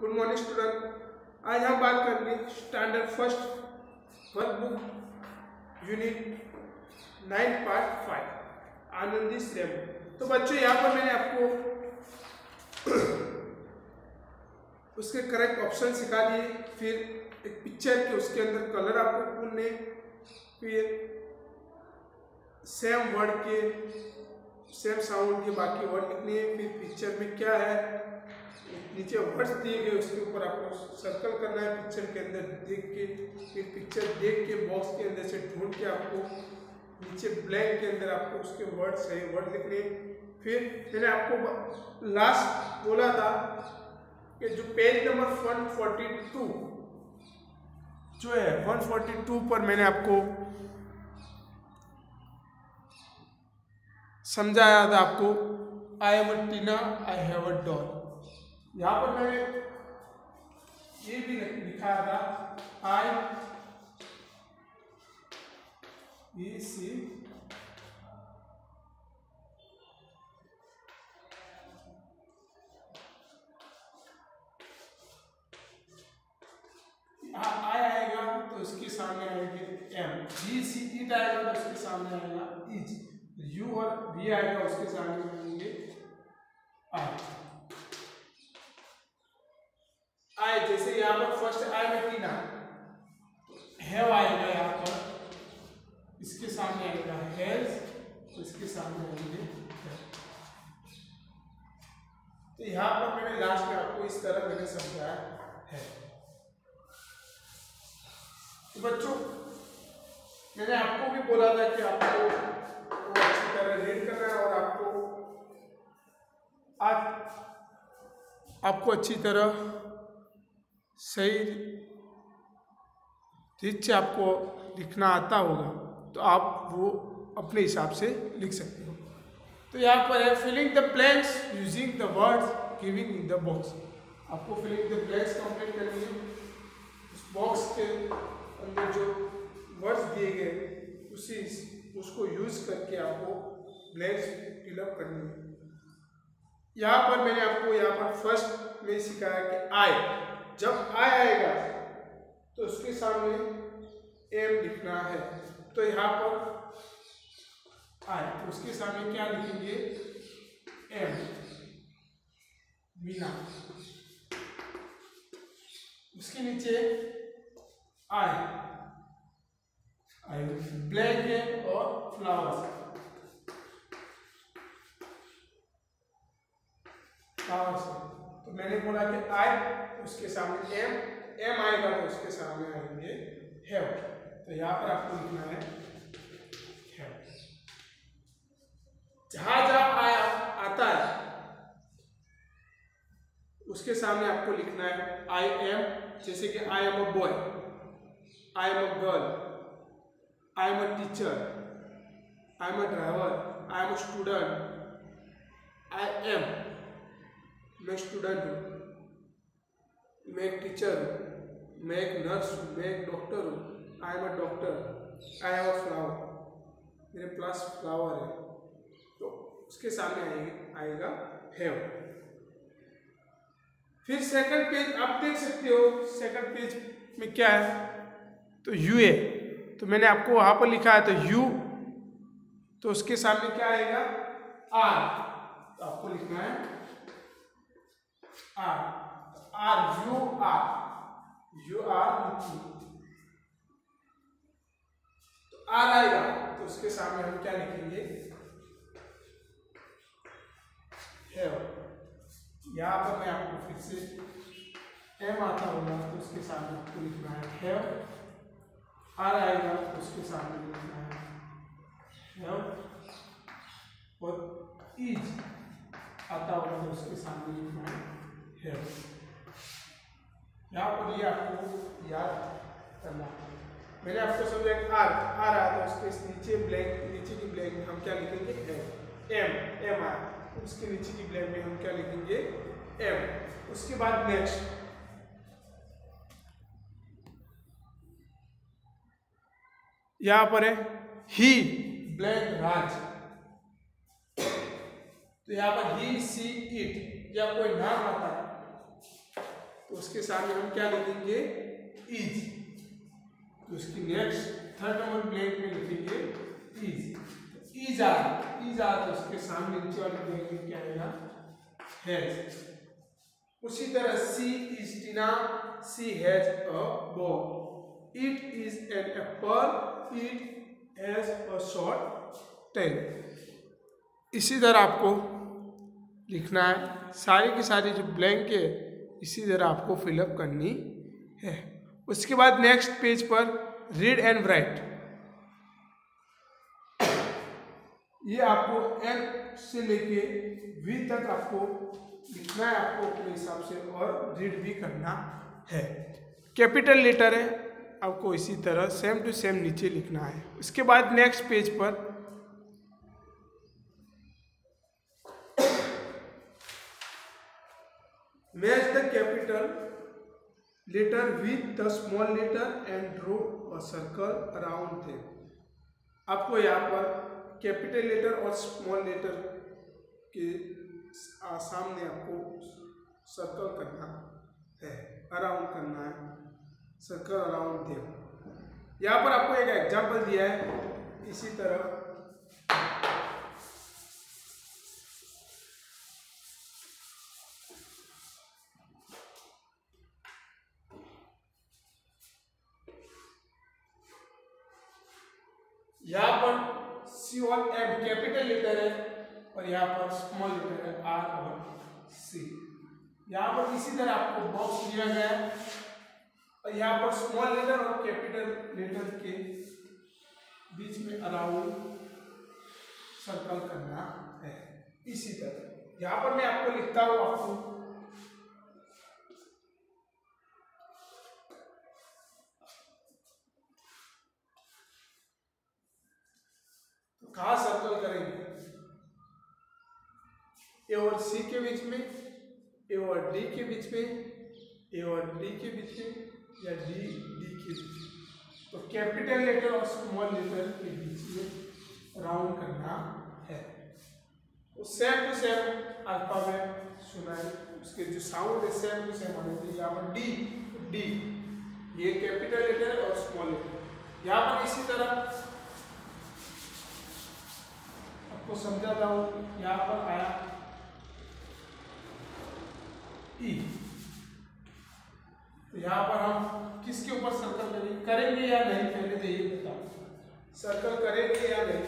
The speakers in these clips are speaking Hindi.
Good morning student. आज हम बात करेंगे standard first workbook unit 9 part 5 आनंदी श्रेम। तो बच्चों यहाँ पर मैंने आपको उसके करेक्ट ऑप्शन सिखा दिए, फिर एक पिक्चर के उसके अंदर कलर आपको ढूंढने, फिर सेम वर्ड के सेम साउंड के बाकी वर्ड लिखने हैं, फिर पिक्चर में क्या है नीचे वर्ड्स दिए गए उसके ऊपर आपको सर्कल करना है पिक्चर के अंदर देख के, फिर पिक्चर देख के बॉक्स के अंदर से ढूंढ के आपको नीचे ब्लैंक के अंदर आपको उसके वर्ड सही वर्ड लिखने। फिर मैंने आपको लास्ट बोला था कि जो पेज नंबर 142 जो है 142 पर मैंने आपको समझाया था आपको I am a Tina I have a doll. यहाँ पर मैंने ये भी लिखा था आई सी आई आएगा तो इसके सामने आएंगे एम, बी सी इट आएगा तो उसके सामने आएगा इज, यू और वी आएगा उसके सामने आएंगे आई। जैसे यहाँ पर फर्स्ट आई में टीना, हैव आएगा यहाँ पर, इसके सामने आएगा हैज, तो इसके सामने आएंगे। तो यहाँ पर मैंने लास्ट में आपको इस तरह मैंने समझाया है। तो बच्चों मैंने आपको भी बोला था कि आपको वो अच्छी तरह रीड करना है और आपको अच्छी तरह सही रीत से आपको लिखना आता होगा तो आप वो अपने हिसाब से लिख सकते हो। तो यहाँ पर है filling the blanks using the words giving in the box. आपको फिलिंग द ब्लैंक्स कंप्लीट करनी है, उस बॉक्स के अंदर जो वर्ड्स दिए गए उसको यूज करके आपको ब्लैंक्स फिलअप करनी है। यहाँ पर मैंने आपको यहाँ पर फर्स्ट में सिखाया कि आई, जब आई आएगा तो उसके सामने एम लिखना है। तो यहाँ पर आई तो उसके सामने क्या लिखेंगे एम, मीना। उसके नीचे आई ब्लैक है और फ्लावर्स तो मैंने बोला कि आई उसके सामने एम आएगा तो उसके सामने आएंगे हैव। तो यहाँ पर आपको लिखना है हैव। जहां जहां आया आता है उसके सामने आपको लिखना है आई एम। जैसे कि I am a boy, I am a girl, I am a teacher, I am a driver, I am a student, I am मैं स्टूडेंट हूँ, मैं एक टीचर हूँ, मैं एक नर्स हूँ, मैं एक डॉक्टर हूँ, I am a doctor, I am a flower, मेरे पास फ्लावर है। तो उसके सामने आएगा हैव। फिर सेकंड पेज आप देख सकते हो, सेकंड पेज में क्या है तो यू है, तो मैंने आपको वहां पर लिखा है तो यू, तो उसके सामने क्या आएगा आर, तो आपको लिखना है आर, आर यू आर तो आर आएगा तो उसके सामने हम क्या लिखेंगे हैव। यहाँ पर मैं आपको फिर से एम आता होगा तो उसके सामने आपको लिखना है हैव, आर आएगा तो उसके सामने लिखना है हैव, और इज आता होगा तो उसके सामने लिखना है हैव। यहाँ पर ये आपको याद करना है। मैंने आपको समझा कि आर आया तो उसके नीचे ब्लैंक, नीचे की ब्लैंक में हम क्या लिखेंगे हैव। एम आया उसके नीचे की ब्लैंक में हम क्या लिखेंगे एम। उसके बाद नेक्स्ट यहां पर है ही ब्लैंक राज, तो यहां पर ही सी इट या कोई नाम आता है तो उसके सामने हम क्या लिखेंगे, इज। तो उसकी नेक्स्ट थर्ड नंबर ब्लैंक में लिखेंगे इज। इज आर तो उसके सामने नीचे वाले ब्लैंक में क्या आएगा, हैज। उसी तरह she is Tina, she has a ball. It is an apple, it has a short tail. इसी तरह आपको लिखना है, सारी की सारी जो ब्लैंक है इसी तरह आपको फिलअप करनी है। उसके बाद नेक्स्ट पेज पर रीड एंड राइट, ये आपको एन से लेके वी तक आपको लिखना है, आपको अपने हिसाब से, और रीड भी करना है। कैपिटल लेटर है, आपको इसी तरह सेम टू सेम नीचे लिखना है। उसके बाद नेक्स्ट पेज पर match the capital letter with the small letter and draw a circle around them. आपको यहाँ पर कैपिटल लेटर और स्मॉल लेटर के सामने आपको सर्कल करना है, अराउंड करना है, सर्कल अराउंड देम। यहाँ पर आपको एक एग्जाम्पल दिया है, इसी तरह यहाँ पर सी और एम कैपिटल लेटर है और यहाँ पर स्मॉल लेटर है आर और सी। यहाँ पर इसी तरह आपको बॉक्स दिया गया है और यहाँ पर स्मॉल लेटर और कैपिटल लेटर के बीच में अराउंड सर्कल करना है। इसी तरह यहाँ पर मैं आपको लिखता हूँ, आपको कहाँ सर्कल करेंगे, ए और सी के बीच में, ए और डी के बीच में, ए और डी के बीच में, या डी डी के बीच में। तो कैपिटल लेटर और स्मॉल लेटर के बीच में राउंड करना है। तो सेम टू सेम अल्फाबेट सुना है, उसके जो साउंड है सेम टू सेम होने चाहिए। यहाँ पर डी डी ये कैपिटल लेटर और स्मॉल लेटर। यहाँ पर इसी तरह आपको समझाता हूँ, यहाँ पर आया ई, तो यहाँ पर हम किसके ऊपर सर्कल करेंगे या नहीं, पहले तो ये बताओ, सर्कल करेंगे या नहीं।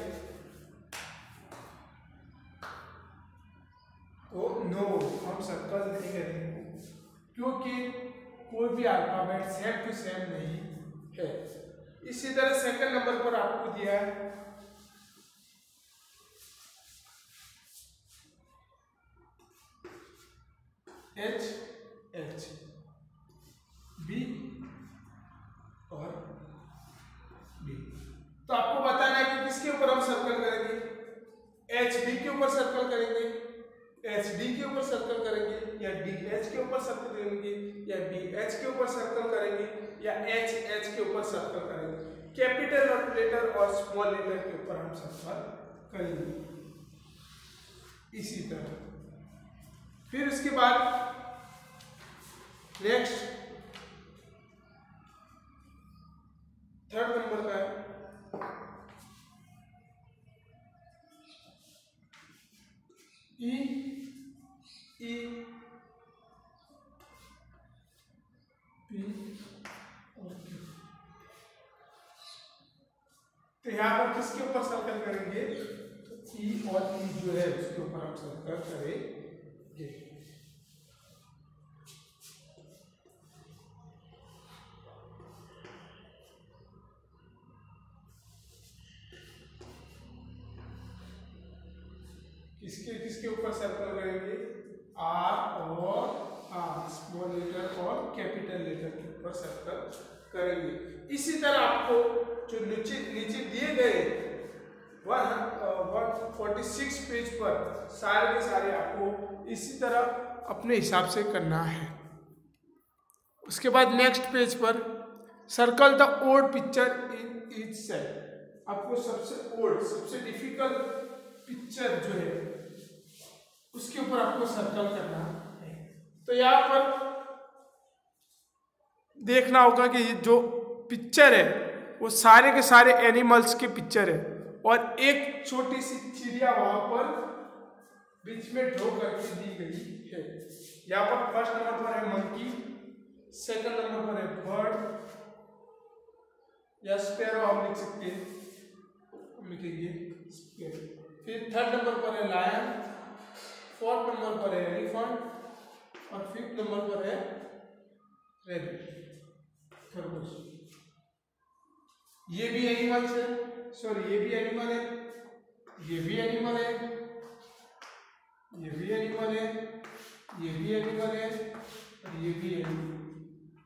तो नो, हम सर्कल नहीं करेंगे क्योंकि कोई भी अल्फाबेट सेम टू सेम नहीं है। इसी तरह सेकंड नंबर पर आपको दिया है एच एच बी और बी। तो आपको बताना है कि किसके ऊपर हम सर्कल करेंगे, एच बी के ऊपर सर्कल करेंगे, एच डी के ऊपर सर्कल करेंगे, या डी एच के ऊपर सर्कल करेंगे, या बी एच के ऊपर सर्कल करेंगे, या एच एच के ऊपर सर्कल करेंगे। कैपिटल लेटर और स्मॉल लेटर के ऊपर हम सर्कल करेंगे। इसी तरह फिर उसके बाद नेक्स्ट थर्ड नंबर का है ई ई पी और क्यू। तो यहाँ पर किसके ऊपर सर्कल करेंगे, तो ई और ई जो है उसके ऊपर हम सर्कल करेंगे। किसके किसके ऊपर सर्कल करेंगे, आर और आर, स्मॉल लेटर और कैपिटल लेटर के ऊपर सर्कल करेंगे। इसी तरह आपको जो नीचे नीचे दिए गए 146 पेज पर सारे के सारे आपको इसी तरह अपने हिसाब से करना है। उसके बाद नेक्स्ट पेज पर circle the odd picture in each cell. आपको सबसे ओड, सबसे डिफिकल्ट पिक्चर जो है उसके ऊपर आपको सर्कल करना है। तो यहाँ पर देखना होगा कि ये जो पिक्चर है वो सारे के सारे एनिमल्स के पिक्चर है और एक छोटी सी चिड़िया वहां पर बीच में ड्रॉ करके दी गई है। यहाँ पर फर्स्ट नंबर पर है मंकी, सेकंड नंबर पर है बर्ड या स्पैरो आप लिख सकते हैं, लिखेंगे स्पैरो। फिर थर्ड नंबर पर है लायन, फोर्थ नंबर पर है एलिफेंट और फिफ्थ नंबर पर है रैबिट, खरगोश। ये भी एनिमल्स है, सॉरी ये भी एनिमल है, ये भी एनिमल है, ये भी एनिमल है, ये भी एनिमल है और ये भी एनिमल।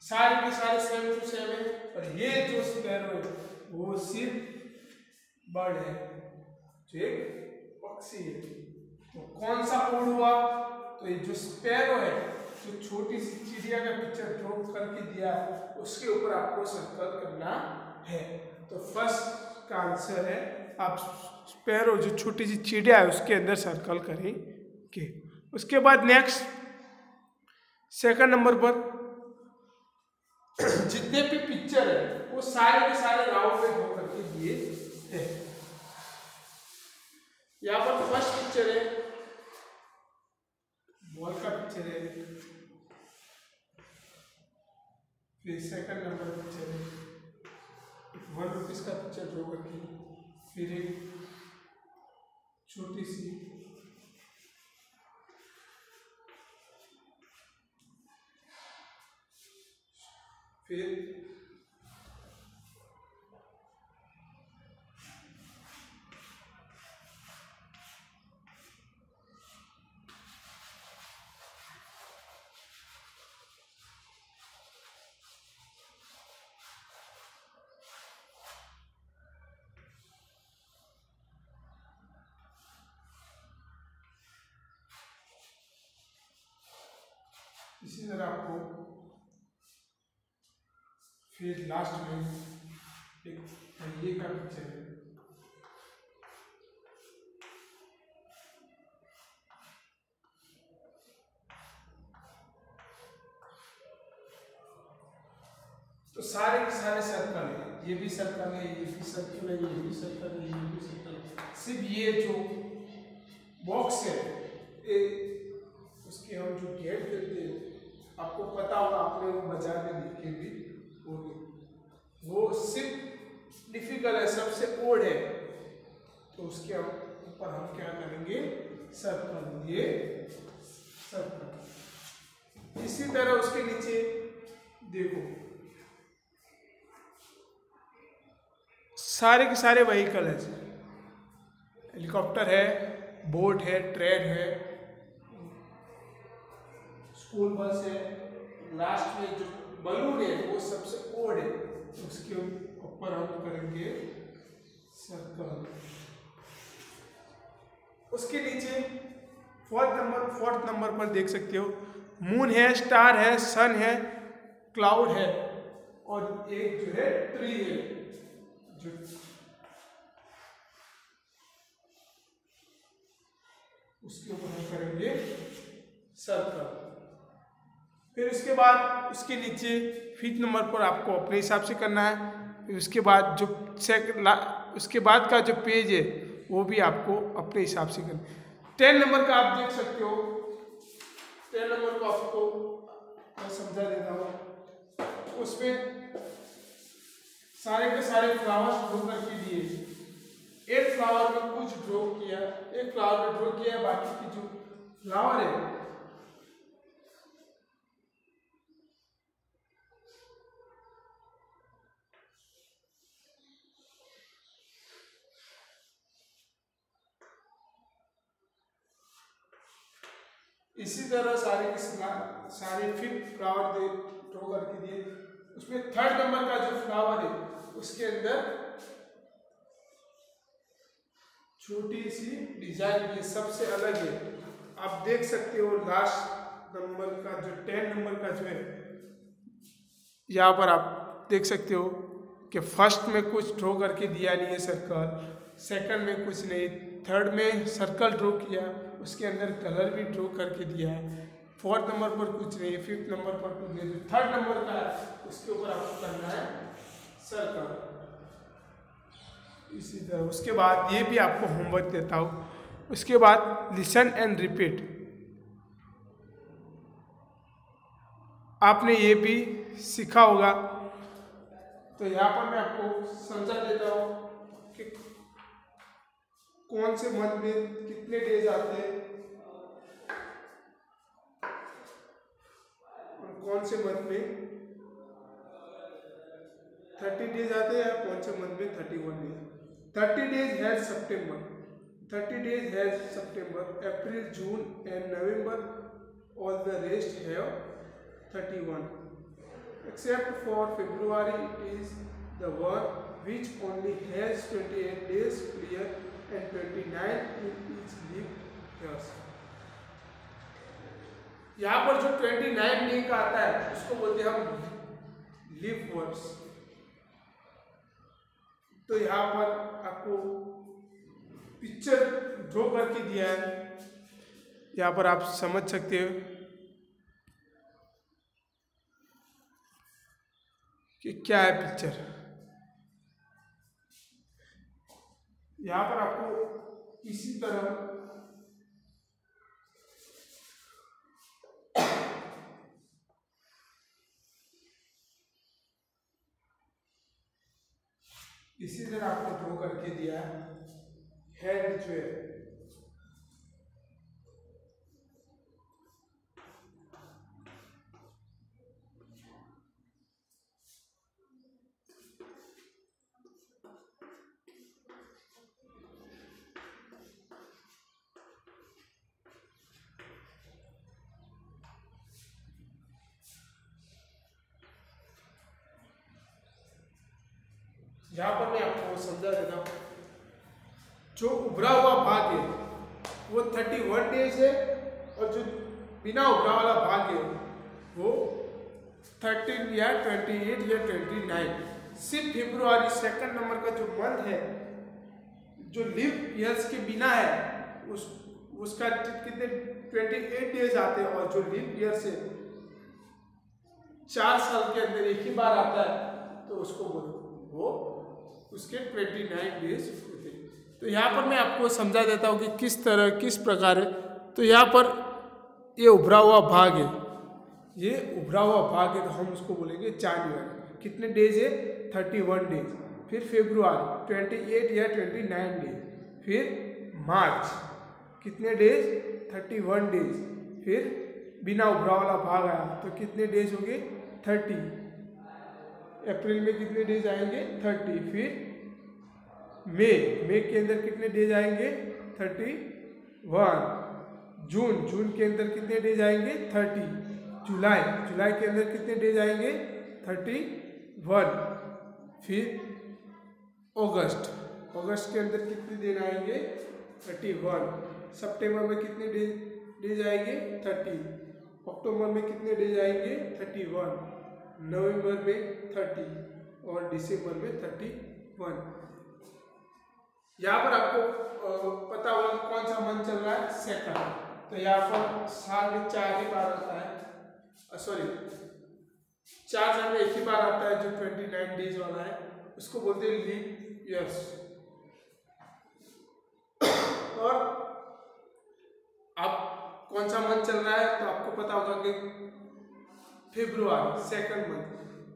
सारे के सारे सेम टू सेम है। और ये जो स्पैरो है वो सिर्फ बर्ड है, जो एक पक्षी है। तो कौन सा कोड हुआ? तो ये जो स्पैरो है, जो छोटी सी चिड़िया का पिक्चर ड्रॉ करके दिया है उसके ऊपर आपको सर्कल करना है। तो फर्स्ट का आंसर है आप स्पैरो जो छोटी सी चिड़िया है उसके अंदर सर्कल करेंगे। उसके बाद नेक्स्ट सेकंड नंबर पर जितने भी पिक्चर है वो सारे के सारे राउंड में ड्रॉ करके दिए हैं। यहाँ पर फर्स्ट पिक्चर है बॉल का पिक्चर है, फिर सेकंड नंबर पिक्चर है 1 रुपीज का पिक्चर ड्रॉ करके, फिर एक छोटी सी फिर इसी तरह आपको फिर लास्ट में एक पहिए का पिक्चर है, तो सारे के सारे सर्कल है, ये भी सर्कल है, ये भी सर्कल है, ये भी सर्कल है, ये भी सर्कल है। सिर्फ ये जो बॉक्स है उसके हम जो गेट करते हैं, आपको पता होगा, आपने वो बाजार में देखे भी होंगे, वो सिर्फ डिफिकल्ट है, सबसे ओड है। तो उसके ऊपर हम क्या करेंगे? सर्कल, ये सर्कल। इसी तरह उसके नीचे देखो सारे के सारे व्हीकल है, हेलीकॉप्टर है, बोट है, ट्रेन है, स्कूल बस है, लास्ट में जो बलून है वो सबसे ओड है, उसके ऊपर हम करेंगे सर्कल। उसके नीचे फोर्थ नंबर पर देख सकते हो मून है, स्टार है, सन है, क्लाउड है और एक जो है ट्री है, जो उसके ऊपर हम करेंगे सर्कल। फिर उसके बाद उसके नीचे फिफ्थ नंबर पर आपको अपने हिसाब से करना है। फिर उसके बाद जो उसके बाद का जो पेज है वो भी आपको अपने हिसाब से करना है। 10 नंबर का आप देख सकते हो, 10 नंबर को आपको मैं समझा देता हूँ। उसमें सारे के सारे फ्लावर्स ड्रॉ करके दिए, एक फ्लावर में कुछ ड्रॉ किया, एक फ्लावर में ड्रॉ किया, बाकी की जो फ्लावर है इसी तरह सारे फिफ्थ फ्लावर ड्रॉ करके दिए। उसमें थर्ड नंबर का जो फ्लावर है उसके अंदर छोटी सी डिजाइन भी सबसे अलग है, आप देख सकते हो। लास्ट नंबर का जो 10 नंबर का जो है यहाँ पर आप देख सकते हो कि फर्स्ट में कुछ ड्रॉ करके दिया नहीं है सर्कल, सेकंड में कुछ नहीं, थर्ड में सर्कल ड्रॉ किया, उसके अंदर कलर भी ड्रॉ करके दिया है, 4th नंबर पर कुछ नहीं, 5th नंबर पर कुछ नहीं, जो 3rd नंबर का है उसके ऊपर आपको करना है सर्कल। इसी तरह उसके बाद ये भी आपको होमवर्क देता हूँ। उसके बाद लिसन एंड रिपीट, आपने ये भी सीखा होगा। तो यहाँ पर मैं आपको समझा देता हूँ कि कौन से मंथ में कितने डेज आते हैं और कौन से मंथ में 30 डेज आते हैं, कौन से मंथ में 31 डेज। 30 डेज है सितंबर, 30 days has September, April, June and November. All the rest have 31. Except for February, it is the one which only has 28 days clear and 29 in each leap years. यहाँ पर जो 29 डे का आता है उसको बोलते हैं हम लीप वर्ड्स। तो यहाँ पर आपको पिक्चर ड्रॉ करके दिया है, यहाँ पर आप समझ सकते हो कि क्या है पिक्चर। यहाँ पर आपको इसी तरह आपको ड्रॉ करके दिया है हेड जो है। यहाँ पर मैं आपको समझा देता हूँ, जो उभरा हुआ भाग है वो 31 डेज है और जो बिना उभरा वाला भाग है वो 13 या 28 या 29। सिर्फ फरवरी 2nd नंबर का जो मंथ है जो लीप ईयर्स के बिना है उसका कितने 28 डेज आते हैं, और जो लीप ईयर से 4 साल के अंदर एक ही बार आता है तो उसको बोलो वो उसके 29 डेज होते हैं। तो यहाँ पर मैं आपको समझा देता हूँ कि किस तरह किस प्रकार है। तो यहाँ पर ये उभरा हुआ भाग है, ये उभरा हुआ भाग है तो हम उसको बोलेंगे जनवरी। कितने डेज है 31 डेज। फिर फरवरी 28 या 29 डेज। फिर मार्च कितने डेज 31 डेज। फिर बिना उभरा वाला भाग आया तो कितने डेज हो गए 30। अप्रैल में कितने डेज आएंगे 30। फिर मई के अंदर कितने डेज आएंगे 31। जून के अंदर कितने डेज आएंगे 30। जुलाई के अंदर कितने डेज आएंगे 31। फिर अगस्त के अंदर कितने दिन आएंगे 31। सितंबर में कितने डेज आएंगे 30। अक्टूबर में कितने डेज आएंगे 31। नवंबर में 30 और दिसंबर में 31। यहाँ पर आपको पता होगा कौन सा मंथ चल रहा है 2nd। तो यहाँ पर साल में 4 ही बार आता है, सॉरी 4 साल में एक ही बार आता है जो 29 डेज वाला है, उसको बोलते हैं लीप ईयर्स। और अब कौन सा मंथ चल रहा है तो आपको पता होगा कि फरवरी 2nd मंथ।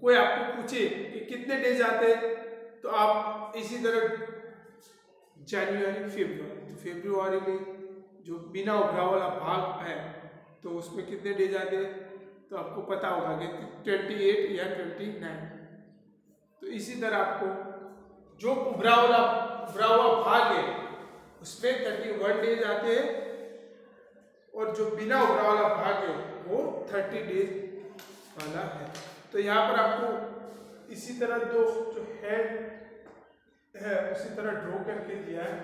कोई आपको पूछे कि कितने डेज आते हैं तो आप इसी तरह जनवरी फरवरी में जो बिना उभरा वाला भाग है तो उसमें कितने डेज आते हैं तो आपको पता होगा कि 28 या 29। तो इसी तरह आपको जो उभरा हुआ भाग है उसमें 31 डेज आते हैं और जो बिना उभरा वाला भाग है वो 30 डेज वाला है। तो यहाँ पर आपको इसी तरह दो जो हेड है उसी तरह ड्रॉ करके दिया है।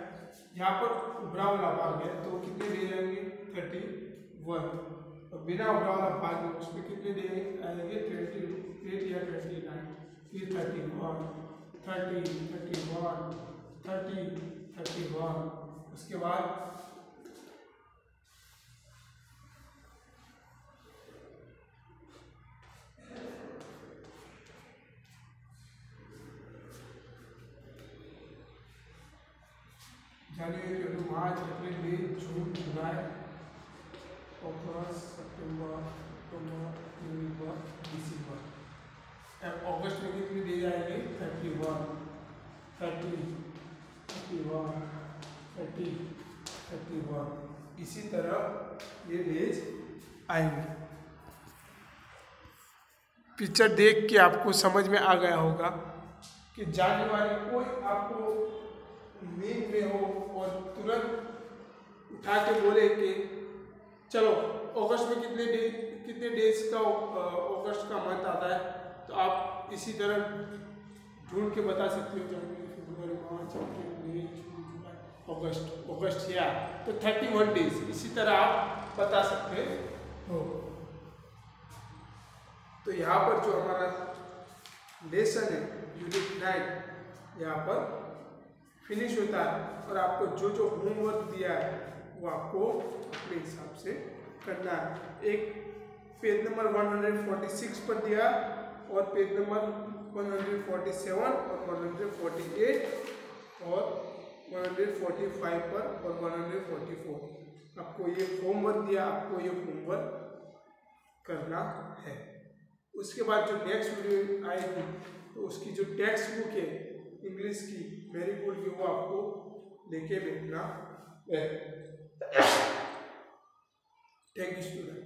यहाँ पर उभरा वाला भाग है तो कितने डेज आएंगे 31, और बिना उभरा वाला भाग है उसमें कितने डेज आएंगे 28 या 29। फिर 31, 30, 31, 30, 31। उसके बाद जनवरी, फरवरी, मार्च, अप्रैल, मई, जून, जुलाई, अगस्त, सितंबर, अक्टूबर, नवंबर, दिसंबर। अगस्त में कितनी डेज आएंगे? 31, 31। इसी तरह ये डेज आएंगे। पिक्चर देख के आपको समझ में आ गया होगा कि जनवरी कोई आपको नींद में हो और तुरंत उठा के बोले कि चलो अगस्त में कितने डेज का अगस्त का मंथ आता है, तो आप इसी तरह ढूंढ के बता सकते हो। जनवरी, फरवरी, मार्च, अप्रैल, मई, जून, जुलाई, अगस्त या तो 31 डेज, इसी तरह आप बता सकते हो। तो यहाँ पर जो हमारा लेसन है यूनिट 9 यहाँ पर फिनिश होता है, और आपको जो जो होमवर्क दिया है वो आपको अपने हिसाब से करना है। एक पेज नंबर 146 पर दिया और पेज नंबर 147 और 148 और 145 पर और 144 आपको ये होमवर्क दिया, आपको ये होमवर्क करना है। उसके बाद जो नेक्स्ट वीडियो आएगी तो उसकी जो टेक्स्ट बुक है इंग्लिश की मेरी गुड की, वो आपको लेके भेजना है। Thank you student.